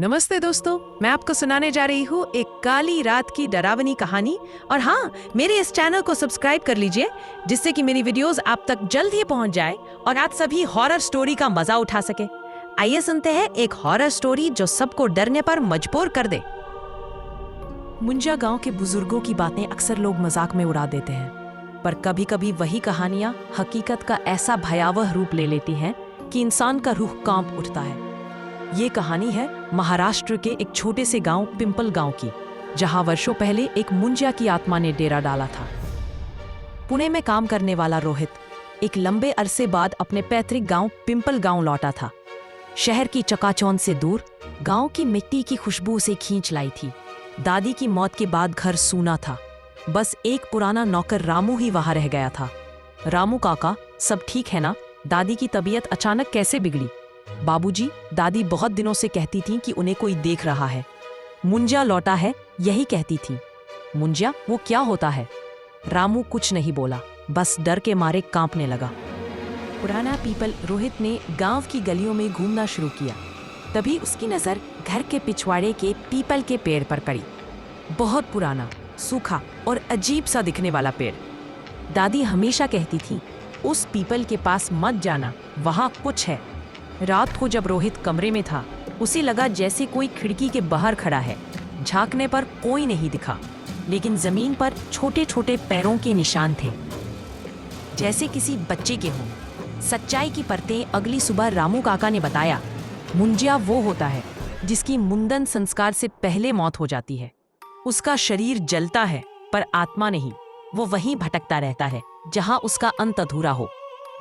नमस्ते दोस्तों, मैं आपको सुनाने जा रही हूँ एक काली रात की डरावनी कहानी। और हाँ, मेरे इस चैनल को सब्सक्राइब कर लीजिए जिससे कि मेरी वीडियोस आप तक जल्द ही पहुँच जाए और आप सभी हॉरर स्टोरी का मजा उठा सके। आइए सुनते हैं एक हॉरर स्टोरी जो सबको डरने पर मजबूर कर दे। मुंजा गांव के बुजुर्गों की बातें अक्सर लोग मजाक में उड़ा देते हैं, पर कभी कभी वही कहानियां हकीकत का ऐसा भयावह रूप ले लेती हैं कि इंसान का रूह कांप उठता है। ये कहानी है महाराष्ट्र के एक छोटे से गांव पिंपल गांव की, जहां वर्षों पहले एक मुंजिया की आत्मा ने डेरा डाला था। पुणे में काम करने वाला रोहित एक लंबे अरसे बाद अपने पैतृक गांव पिंपल गांव लौटा था। शहर की चकाचौंध से दूर गांव की मिट्टी की खुशबू उसे खींच लाई थी। दादी की मौत के बाद घर सूना था। बस एक पुराना नौकर रामू ही वहां रह गया था। रामू काका, सब ठीक है ना? दादी की तबीयत अचानक कैसे बिगड़ी? बाबूजी, दादी बहुत दिनों से कहती थी कि उन्हें कोई देख रहा है। मुंजिया लौटा है, यही कहती थी। मुंजिया, वो क्या होता है? रामू कुछ नहीं बोला, बस डर के मारे कांपने लगा। पुराना पीपल रोहित ने गांव की गलियों में घूमना शुरू किया। तभी उसकी नजर घर के पिछवाड़े के पीपल के पेड़ पर पड़ी। बहुत पुराना, सूखा और अजीब सा दिखने वाला पेड़। दादी हमेशा कहती थी, उस पीपल के पास मत जाना, वहां कुछ है। रात को जब रोहित कमरे में था, उसे लगा जैसे कोई खिड़की के बाहर खड़ा है। झांकने पर कोई नहीं दिखा, लेकिन जमीन पर छोटे छोटे पैरों के निशान थे, जैसे किसी बच्चे के हों। सच्चाई की परतें अगली सुबह रामू काका ने बताया, मुंजिया वो होता है जिसकी मुंडन संस्कार से पहले मौत हो जाती है। उसका शरीर जलता है पर आत्मा नहीं। वो वहीं भटकता रहता है जहां उसका अंत अधूरा हो।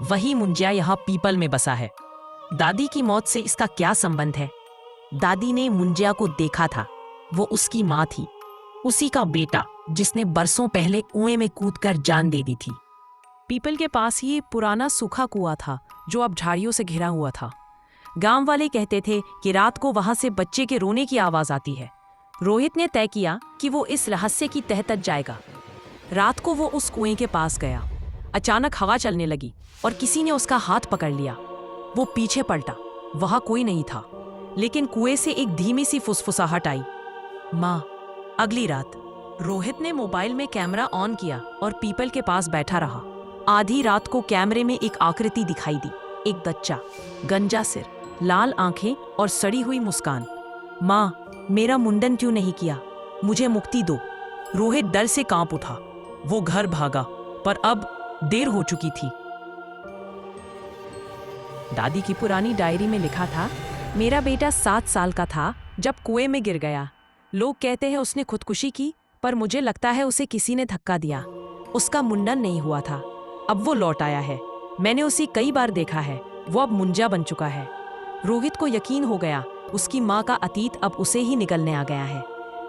वही मुंजिया यहाँ पीपल में बसा है। दादी की मौत से इसका क्या संबंध है? दादी ने मुंजिया को देखा था। वो उसकी माँ थी, उसी का बेटा जिसने बरसों पहले कुएं में कूदकर जान दे दी थी। पीपल के पास ही पुराना सूखा कुआं था जो अब झाड़ियों से घिरा हुआ था। गांव वाले कहते थे कि रात को वहां से बच्चे के रोने की आवाज आती है। रोहित ने तय किया कि वो इस रहस्य की तह तक जाएगा। रात को वो उस कुएं के पास गया। अचानक हवा चलने लगी और किसी ने उसका हाथ पकड़ लिया। वो पीछे पलटा, वहां कोई नहीं था, लेकिन कुएं से एक धीमी सी फुसफुसाहट आई, माँ। अगली रात रोहित ने मोबाइल में कैमरा ऑन किया और पीपल के पास बैठा रहा। आधी रात को कैमरे में एक आकृति दिखाई दी। एक बच्चा, गंजा सिर, लाल आंखें और सड़ी हुई मुस्कान। माँ, मेरा मुंडन क्यों नहीं किया? मुझे मुक्ति दो। रोहित डर से कांप उठा। वो घर भागा, पर अब देर हो चुकी थी। दादी की पुरानी डायरी में लिखा था, मेरा बेटा 7 साल का था जब कुएं में गिर गया। लोग कहते हैं उसने खुदकुशी की, पर मुझे लगता है उसे किसी ने धक्का दिया। उसका मुंडन नहीं हुआ था। अब वो लौट आया है। मैंने उसे कई बार देखा है। वो अब मुंजा बन चुका है। रोहित को यकीन हो गया, उसकी माँ का अतीत अब उसे ही निकलने आ गया है।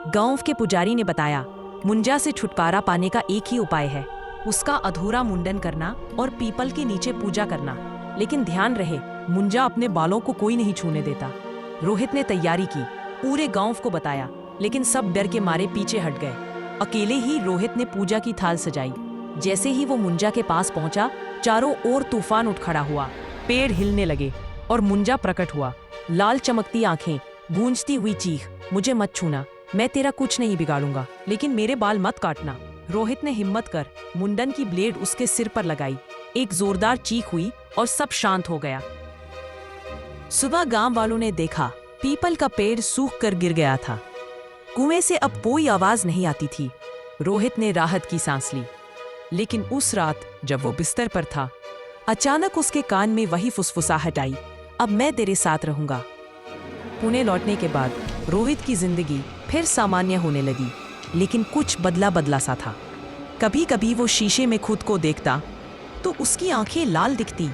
गांव के पुजारी ने बताया, मुंजा से छुटकारा पाने का एक ही उपाय है, उसका अधूरा मुंडन करना और पीपल के नीचे पूजा करना। लेकिन ध्यान रहे, मुंजा अपने बालों को कोई नहीं छूने देता। रोहित ने तैयारी की, पूरे गांव को बताया, लेकिन सब डर के मारे पीछे हट गए। अकेले ही रोहित ने पूजा की थाल सजाई। जैसे ही वो मुंजा के पास पहुंचा, चारों ओर तूफान उठ खड़ा हुआ। पेड़ हिलने लगे और मुंजा प्रकट हुआ। लाल चमकती आंखें, गूंजती हुई चीख, मुझे मत छूना, मैं तेरा कुछ नहीं बिगाड़ूंगा, लेकिन मेरे बाल मत काटना। रोहित ने हिम्मत कर मुंडन की ब्लेड उसके सिर पर लगाई। एक जोरदार चीख हुई और सब शांत हो गया। सुबह गांव वालों ने देखा, पीपल का पेड़ सूख कर गिर गया था। कुएं से अब कोई आवाज नहीं आती थी। रोहित ने राहत की सांस ली। लेकिन उस रात जब वो बिस्तर पर था, अचानक उसके कान में वही फुसफुसाहट आई, अब मैं तेरे साथ रहूंगा। पुणे लौटने के बाद रोहित की जिंदगी फिर सामान्य होने लगी, लेकिन कुछ बदला बदला सा था। कभी कभी वो शीशे में खुद को देखता तो उसकी आंखें लाल दिखती।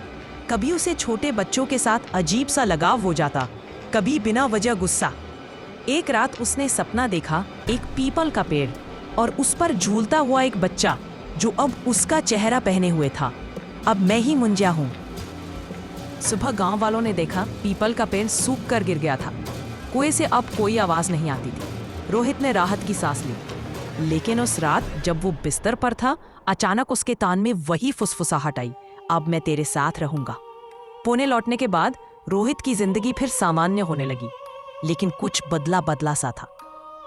कभी उसे छोटे बच्चों के साथ अजीब सा लगाव हो जाता, कभी बिना वजह गुस्सा। एक रात उसने सपना देखा, एक पीपल का पेड़ और उस पर झूलता हुआ एक बच्चा जो अब उसका चेहरा पहने हुए था। अब मैं ही मुंजिया हूँ। सुबह गांव वालों ने देखा, पीपल का पेड़ सूख कर गिर गया था। कुएं से अब कोई आवाज नहीं आती थी। रोहित ने राहत की सांस ली। लेकिन उस रात जब वो बिस्तर पर था, अचानक उसके कान में वही फुसफुसाहट आई, अब मैं तेरे साथ रहूंगा। पुणे लौटने के बाद रोहित की जिंदगी फिर सामान्य होने लगी। लेकिन कुछ बदला बदला सा था।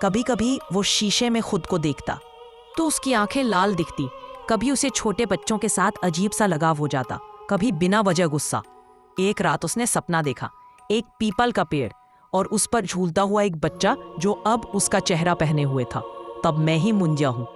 कभी कभी वो शीशे में खुद को देखता तो उसकी आंखें लाल दिखती, कभी उसे छोटे बच्चों के साथ अजीब सा लगाव हो जाता, कभी बिना वजह गुस्सा। एक रात उसने सपना देखा, एक पीपल का पेड़ और उस पर झूलता हुआ एक बच्चा जो अब उसका चेहरा पहने हुए था। तब मैं ही मुंझा हूँ।